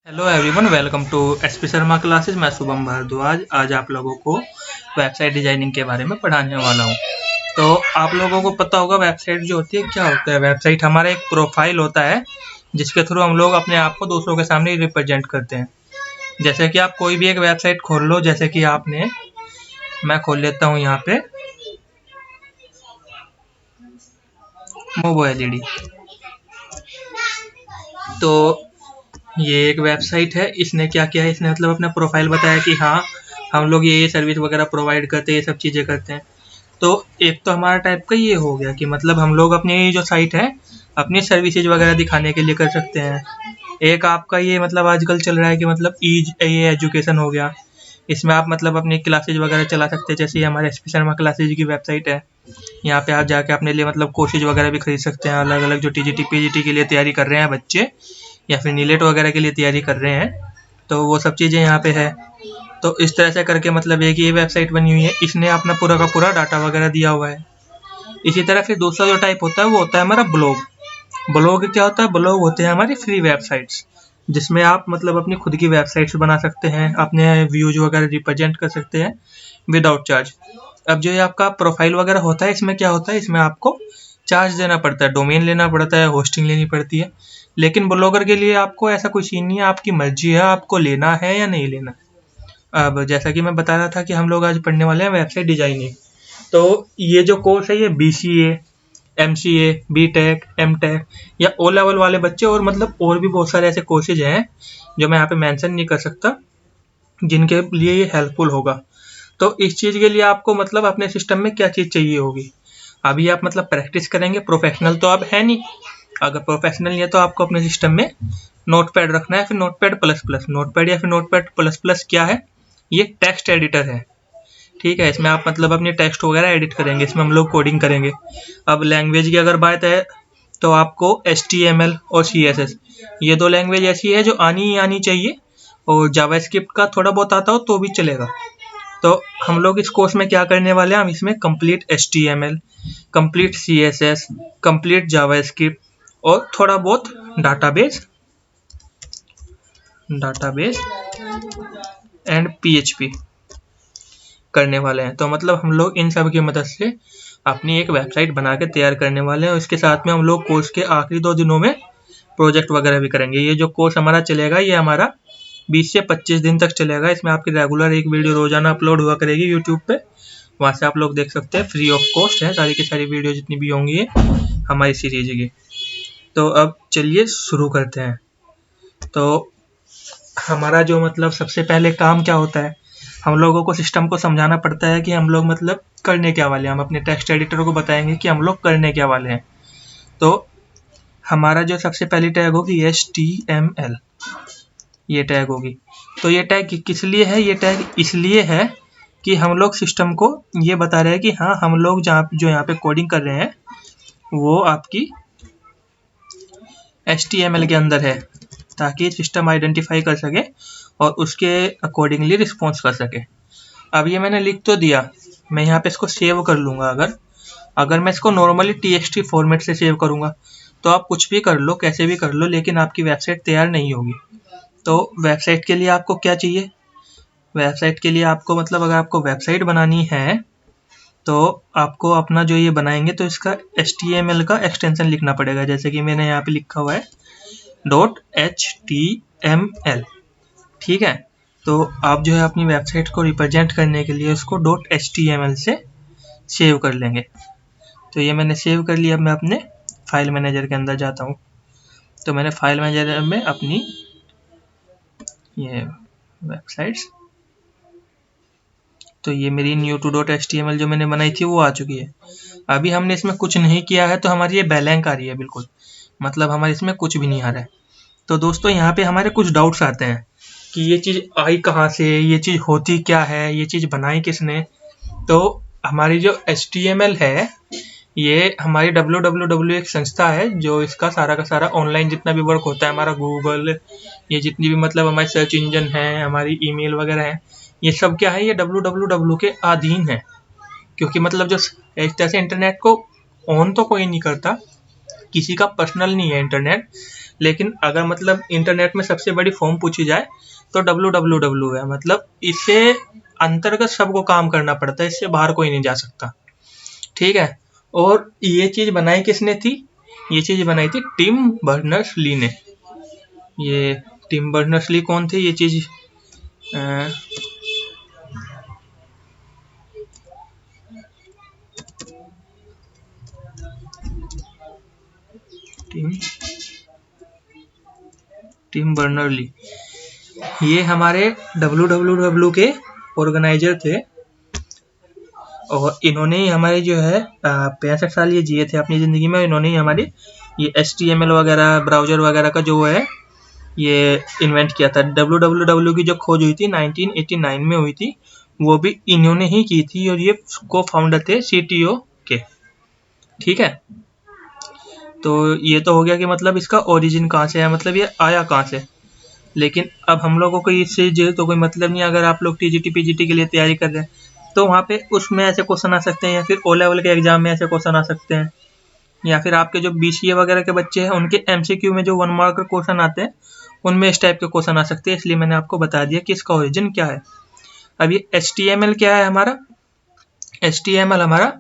Hello everyone, welcome to SP Sharma classes. मैं शुभम भारद्वाज आज आप लोगों को वेबसाइट डिजाइनिंग के बारे में पढ़ाने वाला हूं। तो आप लोगों को पता होगा वेबसाइट जो होती है क्या होता है। वेबसाइट हमारा एक प्रोफाइल होता है जिसके थ्रू हम लोग अपने आप को दूसरों के सामने रिप्रेजेंट करते हैं। जैसे कि आप कोई भी एक वेबसाइट खोल लो, जैसे कि मैं खोल लेता हूँ यहाँ पे MoboLED। तो ये एक वेबसाइट है। इसने क्या किया है, इसने मतलब अपना प्रोफाइल बताया कि हाँ हम लोग ये सर्विस वगैरह प्रोवाइड करते हैं, ये सब चीज़ें करते हैं। तो एक तो हमारा टाइप का ये हो गया कि मतलब हम लोग अपनी जो साइट है अपनी सर्विसेज वगैरह दिखाने के लिए कर सकते हैं। एक आपका ये मतलब आजकल चल रहा है कि मतलब ये एजुकेशन हो गया। इसमें आप मतलब अपनी क्लासेज वगैरह चला सकते हैं। जैसे ये हमारे एसपी शर्मा क्लासेज की वेबसाइट है। यहाँ पे आप जाके अपने लिए मतलब कोर्सेज वगैरह भी खरीद सकते हैं। अलग अलग जो टीजीटी पीजीटी के लिए तैयारी कर रहे हैं बच्चे, या फिर नीलेट वगैरह के लिए तैयारी कर रहे हैं, तो वो सब चीज़ें यहाँ पे है। तो इस तरह से करके मतलब एक ये वेबसाइट बनी हुई है। इसने अपना पूरा का पूरा डाटा वगैरह दिया हुआ है। इसी तरह फिर दूसरा जो टाइप होता है वो होता है हमारा ब्लॉग। ब्लॉग क्या होता है? ब्लॉग होते हैं हमारी फ्री वेबसाइट्स, जिसमें आप मतलब अपनी खुद की वेबसाइट्स बना सकते हैं, अपने व्यूज वगैरह रिप्रेजेंट कर सकते हैं विदाउट चार्ज। अब जो ये आपका प्रोफाइल वगैरह होता है, इसमें क्या होता है, इसमें आपको चार्ज देना पड़ता है, डोमेन लेना पड़ता है, होस्टिंग लेनी पड़ती है। लेकिन ब्लॉगर के लिए आपको ऐसा कोई सीन नहीं है, आपकी मर्जी है आपको लेना है या नहीं लेना। अब जैसा कि मैं बता रहा था कि हम लोग आज पढ़ने वाले हैं वेबसाइट डिजाइनिंग। तो ये जो कोर्स है ये BCA, MCA, BTech, MTech या O लेवल वाले बच्चे और मतलब और भी बहुत सारे ऐसे कोर्सेज हैं जो मैं यहाँ पे मेंशन नहीं कर सकता, जिनके लिए ये हेल्पफुल होगा। तो इस चीज़ के लिए आपको मतलब अपने सिस्टम में क्या चीज़ चाहिए होगी। अभी आप मतलब प्रैक्टिस करेंगे, प्रोफेशनल तो आप है नहीं। अगर प्रोफेशनल नहीं है तो आपको अपने सिस्टम में नोटपैड रखना है, फिर नोटपैड प्लस प्लस। नोटपैड या फिर नोटपैड प्लस प्लस क्या है? ये टेक्स्ट एडिटर है। ठीक है, इसमें आप मतलब अपने टेक्स्ट वगैरह एडिट करेंगे, इसमें हम लोग कोडिंग करेंगे। अब लैंग्वेज की अगर बात है तो आपको HTML और CSS, ये दो लैंग्वेज ऐसी है जो आनी ही आनी चाहिए। और जावास्क्रिप्ट का थोड़ा बहुत आता हो तो भी चलेगा। तो हम लोग इस कोर्स में क्या करने वाले हैं, हम इसमें complete HTML, complete CSS, complete JavaScript और थोड़ा बहुत डाटाबेस एंड PHP करने वाले हैं। तो मतलब हम लोग इन सब की मदद से अपनी एक वेबसाइट बना के तैयार करने वाले हैं। और इसके साथ में हम लोग कोर्स के आखिरी 2 दिनों में प्रोजेक्ट वगैरह भी करेंगे। ये जो कोर्स हमारा चलेगा ये हमारा 20 से 25 दिन तक चलेगा। इसमें आपकी रेगुलर एक वीडियो रोजाना अपलोड हुआ करेगी यूट्यूब पे, वहाँ से आप लोग देख सकते हैं। फ्री ऑफ कॉस्ट है सारी की सारी वीडियो जितनी भी होंगी ये हमारी सीरीज की। तो अब चलिए शुरू करते हैं। तो हमारा जो मतलब सबसे पहले काम क्या होता है, हम लोगों को सिस्टम को समझाना पड़ता है कि हम लोग मतलब करने क्या वाले हैं। हम अपने टेक्स्ट एडिटर को बताएंगे कि हम लोग करने क्या वाले हैं। तो हमारा जो सबसे पहली टैग होगी HTML, ये टैग होगी। तो ये टैग किस लिए है? ये टैग इसलिए है कि हम लोग सिस्टम को ये बता रहे हैं कि हाँ हम लोग जो यहाँ पे कोडिंग कर रहे हैं वो आपकी HTML के अंदर है, ताकि सिस्टम आइडेंटिफाई कर सके और उसके अकॉर्डिंगली रिस्पॉन्स कर सके। अब ये मैंने लिख तो दिया, मैं यहाँ पे इसको सेव कर लूँगा। अगर मैं इसको नॉर्मली TXT फॉर्मेट से सेव करूँगा तो आप कुछ भी कर लो, कैसे भी कर लो, लेकिन आपकी वेबसाइट तैयार नहीं होगी। तो वेबसाइट के लिए आपको क्या चाहिए? वेबसाइट के लिए आपको मतलब अगर आपको वेबसाइट बनानी है तो आपको अपना जो ये बनाएंगे तो इसका HTML का एक्सटेंशन लिखना पड़ेगा। जैसे कि मैंने यहाँ पे लिखा हुआ है .html। ठीक है, तो आप जो है अपनी वेबसाइट को रिप्रेजेंट करने के लिए उसको .html से सेव कर लेंगे। तो ये मैंने सेव कर लिया। अब मैं अपने फाइल मैनेजर के अंदर जाता हूँ। तो मैंने फाइल मैनेजर में अपनी ये वेबसाइट्स, तो ये मेरी new2.html जो मैंने बनाई थी वो आ चुकी है। अभी हमने इसमें कुछ नहीं किया है तो हमारी ये ब्लैंक आ रही है बिल्कुल, मतलब हमारे इसमें कुछ भी नहीं आ रहा है। तो दोस्तों यहाँ पे हमारे कुछ डाउट्स आते हैं कि ये चीज़ आई कहाँ से, ये चीज़ होती क्या है, ये चीज़ बनाई किसने। तो हमारी जो HTML है ये हमारी www एक संस्था है जो इसका सारा का सारा ऑनलाइन जितना भी वर्क होता है, हमारा गूगल, ये जितनी भी मतलब हमारी सर्च इंजन है, हमारी ईमेल वगैरह है, ये सब क्या है, ये www के अधीन है। क्योंकि मतलब जो एक तरह से इंटरनेट को ऑन तो कोई नहीं करता, किसी का पर्सनल नहीं है इंटरनेट, लेकिन अगर मतलब इंटरनेट में सबसे बड़ी फॉर्म पूछी जाए तो www है। मतलब इससे अंतर्गत सबको काम करना पड़ता है, इससे बाहर कोई नहीं जा सकता। ठीक है। और ये चीज बनाई किसने थी? ये चीज बनाई थी टिम बर्नर्स ली ने। ये टिम बर्नर्स ली कौन थे? ये चीज टिम बर्नर ली, ये हमारे www के ऑर्गेनाइजर थे। और इन्होंने ही हमारे जो है 65 साल ये जिए थे अपनी ज़िंदगी में। इन्होंने ही हमारे ये HTML वगैरह ब्राउज़र वगैरह का जो है ये इन्वेंट किया था। www की जो खोज हुई थी 1989 में हुई थी, वो भी इन्होंने ही की थी। और ये को फाउंडर थे CTO के। ठीक है। तो ये तो हो गया कि मतलब इसका ओरिजिन कहाँ से है, मतलब ये आया कहाँ से। लेकिन अब हम लोगों को इससे जो तो कोई मतलब नहीं। अगर आप लोग TGT PGT के लिए तैयारी कर रहे हैं तो वहाँ पे उसमें ऐसे क्वेश्चन आ सकते हैं, या फिर O लेवल के एग्जाम में ऐसे क्वेश्चन आ सकते हैं, या फिर आपके जो BCA वगैरह के बच्चे हैं उनके MCQ में जो 1 मार्क का क्वेश्चन आते हैं उनमें इस टाइप के क्वेश्चन आ सकते हैं। इसलिए मैंने आपको बता दिया कि इसका ओरिजिन क्या है। अब ये HTML क्या है हमारा? HTML हमारा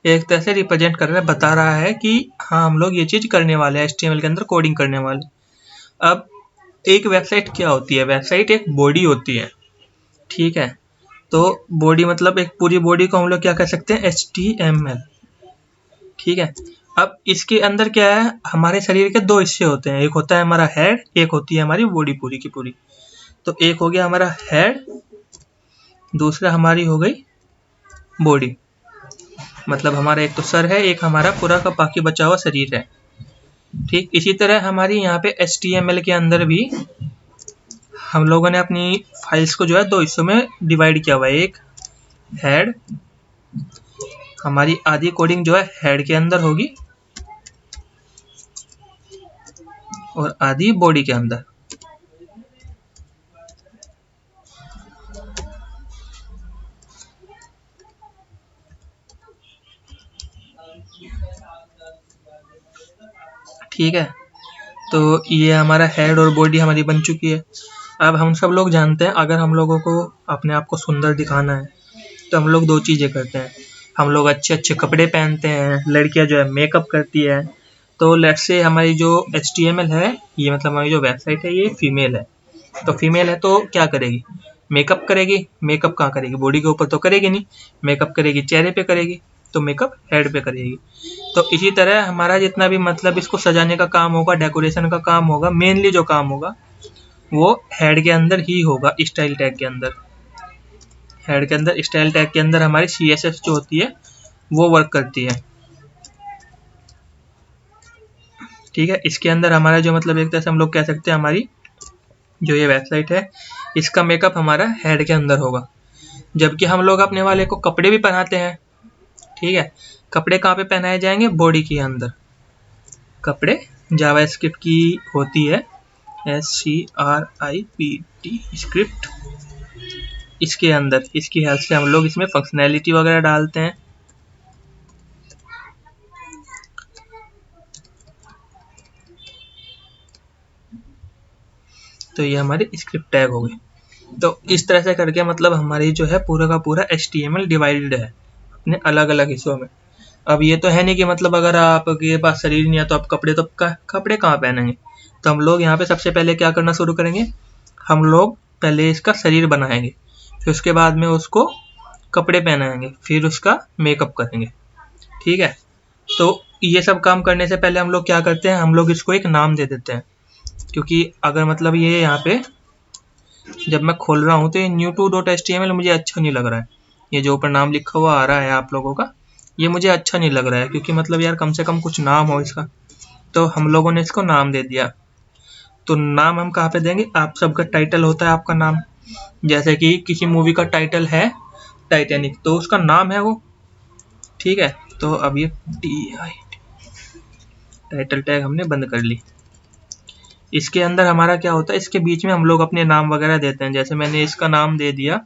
एक तरह से रिप्रेजेंट कर रहा है, बता रहा है कि हाँ हम लोग ये चीज़ करने वाले हैं, HTML के अंदर कोडिंग करने वाले। अब एक वेबसाइट क्या होती है? वेबसाइट एक बॉडी होती है। ठीक है। तो बॉडी मतलब एक पूरी बॉडी को हम लोग क्या कह सकते हैं? HTML। ठीक है। अब इसके अंदर क्या है? हमारे शरीर के दो हिस्से होते हैं, एक होता है हमारा हेड, एक होती है हमारी बॉडी पूरी की पूरी। तो एक हो गया हमारा हेड, दूसरा हमारी हो गई बॉडी। मतलब हमारा एक तो सर है, एक हमारा पूरा का बाकी बचा हुआ शरीर है। ठीक इसी तरह हमारी यहाँ पे HTML के अंदर भी हम लोगों ने अपनी फाइल्स को जो है दो हिस्सों में डिवाइड किया हुआ है। एक हेड, हमारी आधी कोडिंग जो है हेड के अंदर होगी और आधी बॉडी के अंदर। ठीक है। तो ये हमारा हेड और बॉडी हमारी बन चुकी है। अब हम सब लोग जानते हैं अगर हम लोगों को अपने आप को सुंदर दिखाना है तो हम लोग दो चीज़ें करते हैं। हम लोग अच्छे अच्छे कपड़े पहनते हैं, लड़कियां जो है मेकअप करती है। तो लेट्स से हमारी जो HTML है, ये मतलब हमारी जो वेबसाइट है ये फीमेल है। तो फीमेल है तो क्या करेगी? मेकअप करेगी। मेकअप कहाँ करेगी? बॉडी के ऊपर तो करेगी नहीं। मेकअप करेगी चेहरे पे करेगी, तो मेकअप हेड पे करेगी। तो इसी तरह हमारा जितना भी मतलब इसको सजाने का काम होगा, डेकोरेशन का काम होगा, मेनली जो काम होगा वो हेड के अंदर ही होगा, स्टाइल टैग के अंदर। हेड के अंदर स्टाइल टैग के अंदर हमारी CSS जो होती है वो वर्क करती है। ठीक है। इसके अंदर हमारा जो मतलब एक तरह से हम लोग कह सकते हैं हमारी जो ये वेबसाइट है इसका मेकअप हमारा हेड के अंदर होगा। जबकि हम लोग अपने वाले को कपड़े भी पहनाते हैं। ठीक है। कपड़े कहाँ पे पहनाए जाएंगे? बॉडी के अंदर। कपड़े जावास्क्रिप्ट की होती है, SCRIPT स्क्रिप्ट। इसके अंदर इसकी हेल्प से हम लोग इसमें फंक्शनैलिटी वगैरह डालते हैं। तो ये हमारी स्क्रिप्ट टैग हो गई। तो इस तरह से करके मतलब हमारी जो है पूरा का पूरा HTML डिवाइडेड है अपने अलग अलग हिस्सों में। अब ये तो है नहीं कि मतलब अगर आपके पास शरीर नहीं है तो आप कपड़े कहाँ पहनेंगे? तो हम लोग यहाँ पे सबसे पहले क्या करना शुरू करेंगे? हम लोग पहले इसका शरीर बनाएंगे, फिर उसके बाद में उसको कपड़े पहनाएंगे, फिर उसका मेकअप करेंगे। ठीक है। तो ये सब काम करने से पहले हम लोग क्या करते हैं? हम लोग इसको एक नाम दे देते हैं। क्योंकि अगर मतलब ये यहाँ पे जब मैं खोल रहा हूँ तो ये new2.html मुझे अच्छा नहीं लग रहा है। ये जो ऊपर नाम लिखा हुआ आ रहा है आप लोगों का, ये मुझे अच्छा नहीं लग रहा है, क्योंकि मतलब यार कम से कम कुछ नाम हो इसका। तो हम लोगों ने इसको नाम दे दिया। तो नाम हम कहाँ पे देंगे? आप सबका टाइटल होता है आपका नाम। जैसे कि किसी मूवी का टाइटल है टाइटैनिक, तो उसका नाम है वो। ठीक है। तो अब ये टाइटल टैग हमने बंद कर ली। इसके अंदर हमारा क्या होता है? इसके बीच में हम लोग अपने नाम वगैरह देते हैं। जैसे मैंने इसका नाम दे दिया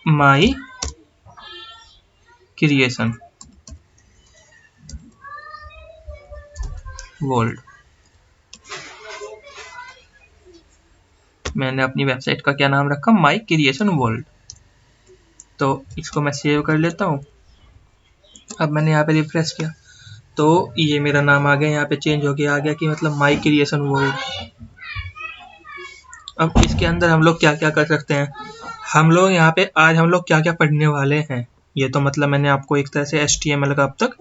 माई क्रिएशन। वर्ल्ड। मैंने अपनी वेबसाइट का क्या नाम रखा, माई क्रिएशन वर्ल्ड। तो इसको मैं सेव कर लेता हूँ। अब मैंने यहाँ पे रिफ्रेश किया तो ये मेरा नाम आ गया, यहाँ पे चेंज हो गया, आ गया कि मतलब माई क्रिएशन वर्ल्ड। अब इसके अंदर हम लोग क्या क्या कर सकते हैं, हम लोग यहाँ पे आज हम लोग क्या क्या पढ़ने वाले हैं, ये तो मतलब मैंने आपको एक तरह से HTML का अब तक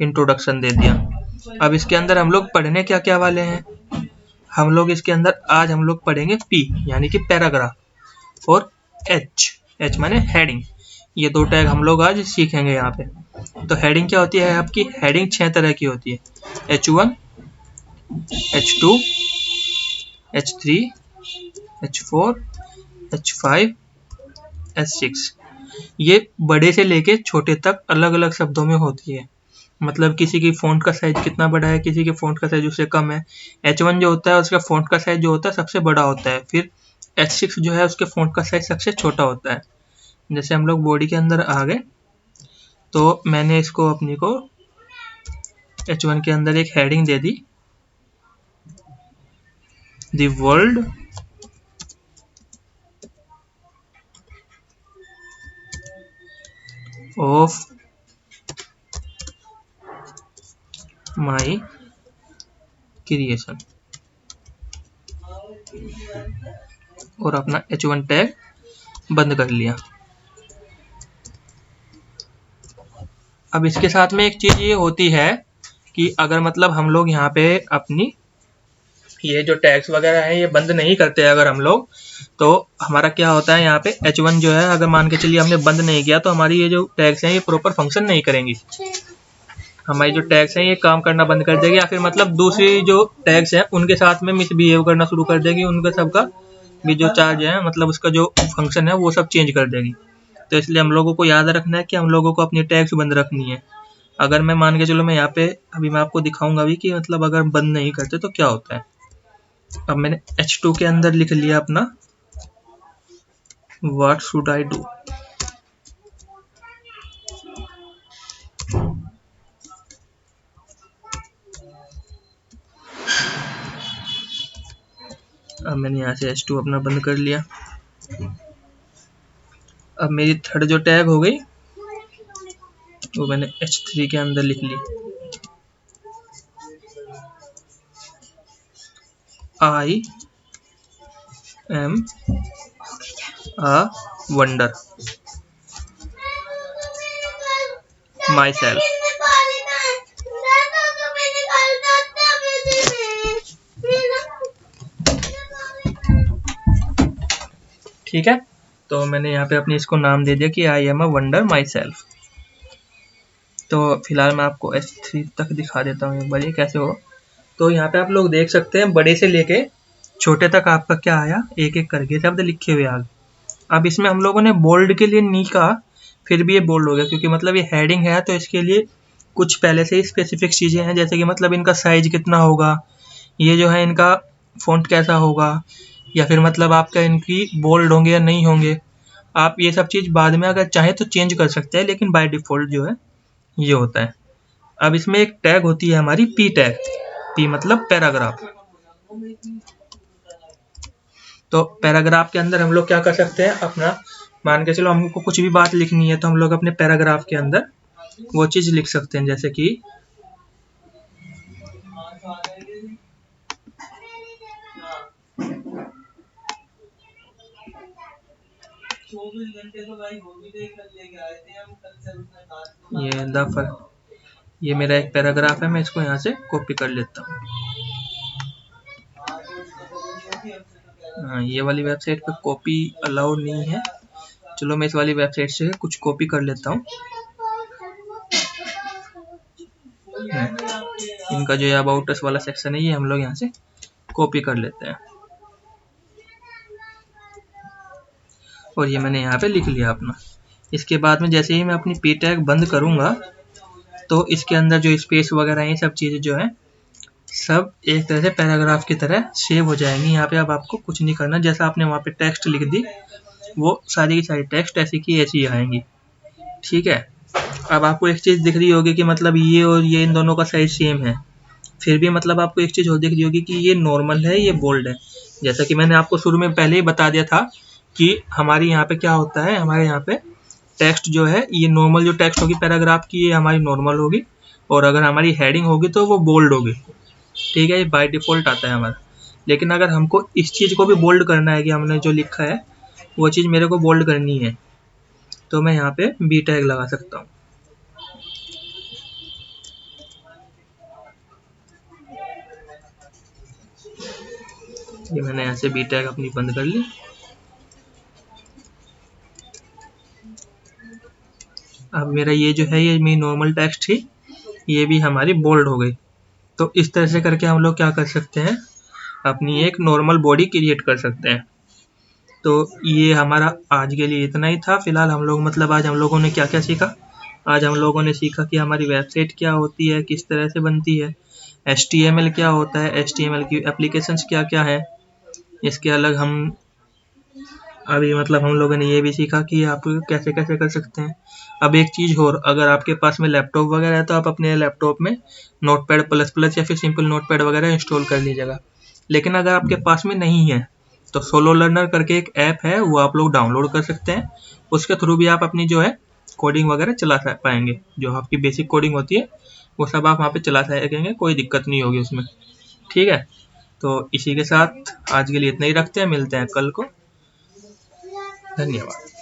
इंट्रोडक्शन दे दिया। अब इसके अंदर हम लोग पढ़ने क्या क्या वाले हैं, हम लोग इसके अंदर आज हम लोग पढ़ेंगे P यानी कि पैराग्राफ, और H माने हेडिंग। ये दो टैग हम लोग आज सीखेंगे यहाँ पे। तो हेडिंग क्या होती है, आपकी हेडिंग 6 तरह की होती है, H1, H2, H3, H4, H5, H6। ये बड़े से लेके छोटे तक अलग अलग शब्दों में होती है। मतलब किसी की फ़ॉन्ट का साइज कितना बड़ा है, किसी के फ़ॉन्ट का साइज उससे कम है। H1 जो होता है उसका फ़ॉन्ट का साइज जो होता है सबसे बड़ा होता है, फिर H6 जो है उसके फ़ॉन्ट का साइज सबसे छोटा होता है। जैसे हम लोग बॉडी के अंदर आ गए तो मैंने इसको अपनी को H1 के अंदर एक heading they the, the world of my creation, और अपना H1 टैग बंद कर लिया। अब इसके साथ में एक चीज़ ये होती है कि अगर मतलब हम लोग यहाँ पे अपनी ये जो टैग्स वगैरह हैं ये बंद नहीं करते अगर हम लोग, तो हमारा क्या होता है यहाँ पे H1 जो है अगर मान के चलिए हमने बंद नहीं किया तो हमारी ये जो टैग्स हैं ये प्रॉपर फंक्शन नहीं करेंगी। हमारी जो टैग्स हैं ये काम करना बंद कर देगी, या फिर मतलब दूसरी जो टैग्स हैं उनके साथ में मिसबिहेव करना शुरू कर देगी, उनका सबका भी जो चार्ज है मतलब उसका जो फंक्शन है वो सब चेंज कर देगी। तो इसलिए हम लोगों को याद रखना है कि हम लोगों को अपनी टैग्स बंद रखनी है। अगर मैं मान के चलो मैं यहाँ पे अभी मैं आपको दिखाऊंगा भी कि मतलब अगर बंद नहीं करते तो क्या होता है। अब मैंने H2 के अंदर लिख लिया अपना व्हाट शुड आई डू। अब मैंने यहाँ से H2 अपना बंद कर लिया। अब मेरी थर्ड जो टैग हो गई वो मैंने H3 के अंदर लिख ली, I am a wonder myself. ठीक है, तो मैंने यहाँ पे अपनी इसको नाम दे दिया कि आई am a wonder my self. तो फिलहाल मैं आपको H3 तक दिखा देता हूँ एक बार ये कैसे हो। तो यहाँ पे आप लोग देख सकते हैं बड़े से लेके छोटे तक आपका क्या आया, एक एक करके शब्द लिखे हुए आ गए। अब इसमें हम लोगों ने बोल्ड के लिए नहीं कहा, फिर भी ये बोल्ड हो गया क्योंकि मतलब ये हेडिंग है, तो इसके लिए कुछ पहले से ही स्पेसिफिक चीज़ें हैं, जैसे कि मतलब इनका साइज कितना होगा, ये जो है इनका फ़ॉन्ट कैसा होगा, या फिर मतलब आपका इनकी बोल्ड होंगे या नहीं होंगे। आप ये सब चीज़ बाद में अगर चाहे तो चेंज कर सकते हैं, लेकिन बाय डिफ़ॉल्ट जो है ये होता है। अब इसमें एक टैग होती है हमारी P टैग, P मतलब पैराग्राफ। तो पैराग्राफ के अंदर हम लोग क्या कर सकते हैं, अपना मान के चलो हमको कुछ भी बात लिखनी है तो हम लोग अपने पैराग्राफ के अंदर वो चीज़ लिख सकते हैं, जैसे कि ये दफर, ये मेरा एक पैराग्राफ है, मैं इसको यहाँ से कॉपी कर लेता हूँ। हाँ, ये वाली वेबसाइट पे कॉपी अलाउड नहीं है, चलो मैं इस वाली वेबसाइट से कुछ कॉपी कर लेता हूँ। इनका जो अबाउट अस वाला सेक्शन है ये हम लोग यहाँ से कॉपी कर लेते हैं, और ये मैंने यहाँ पे लिख लिया अपना। इसके बाद में जैसे ही मैं अपनी P टैग बंद करूँगा तो इसके अंदर जो स्पेस वगैरह ये सब चीज़ें जो है सब एक तरह से पैराग्राफ की तरह सेव हो जाएंगी। यहाँ पे अब आपको कुछ नहीं करना, जैसा आपने वहाँ पे टेक्स्ट लिख दी वो सारी की सारी टेक्स्ट ऐसी की ऐसी ही आएंगी। ठीक है, अब आपको एक चीज़ दिख रही होगी कि मतलब ये और ये इन दोनों का साइज सेम है, फिर भी मतलब आपको एक चीज़ और दिख रही होगी कि ये नॉर्मल है, ये बोल्ड है। जैसा कि मैंने आपको शुरू में पहले ही बता दिया था कि हमारी यहाँ पे क्या होता है, हमारे यहाँ पे टेक्स्ट जो है, ये नॉर्मल जो टेक्स्ट होगी पैराग्राफ की, ये हमारी नॉर्मल होगी, और अगर हमारी हेडिंग होगी तो वो बोल्ड होगी। ठीक है, ये बाय डिफ़ॉल्ट आता है हमारा। लेकिन अगर हमको इस चीज़ को भी बोल्ड करना है कि हमने जो लिखा है वो चीज़ मेरे को बोल्ड करनी है, तो मैं यहाँ पे बी टैग लगा सकता हूँ। ये मैंने यहाँ से बी टैग अपनी बंद कर ली। अब मेरा ये जो है, ये मेरी नॉर्मल टेक्स्ट थी, ये भी हमारी बोल्ड हो गई। तो इस तरह से करके हम लोग क्या कर सकते हैं, अपनी एक नॉर्मल बॉडी क्रिएट कर सकते हैं। तो ये हमारा आज के लिए इतना ही था। फिलहाल हम लोग मतलब आज हम लोगों ने क्या क्या सीखा। आज हम लोगों ने सीखा कि हमारी वेबसाइट क्या होती है, किस तरह से बनती है, HTML क्या होता है, HTML की एप्लीकेशंस क्या क्या है। इसके अलग हम अभी मतलब हम लोगों ने ये भी सीखा कि आप कैसे कैसे कर सकते हैं। अब एक चीज़ और, अगर आपके पास में लैपटॉप वगैरह है तो आप अपने लैपटॉप में नोटपैड प्लस प्लस या फिर सिंपल नोटपैड वगैरह इंस्टॉल कर लीजिएगा। लेकिन अगर आपके पास में नहीं है तो सोलो लर्नर करके एक ऐप है, वो आप लोग डाउनलोड कर सकते हैं। उसके थ्रू भी आप अपनी जो है कोडिंग वगैरह चला पाएंगे। जो आपकी बेसिक कोडिंग होती है वो सब आप वहाँ पे चला सकेंगे, कोई दिक्कत नहीं होगी उसमें। ठीक है, तो इसी के साथ आज के लिए इतना ही रखते हैं, मिलते हैं कल को। धन्यवाद।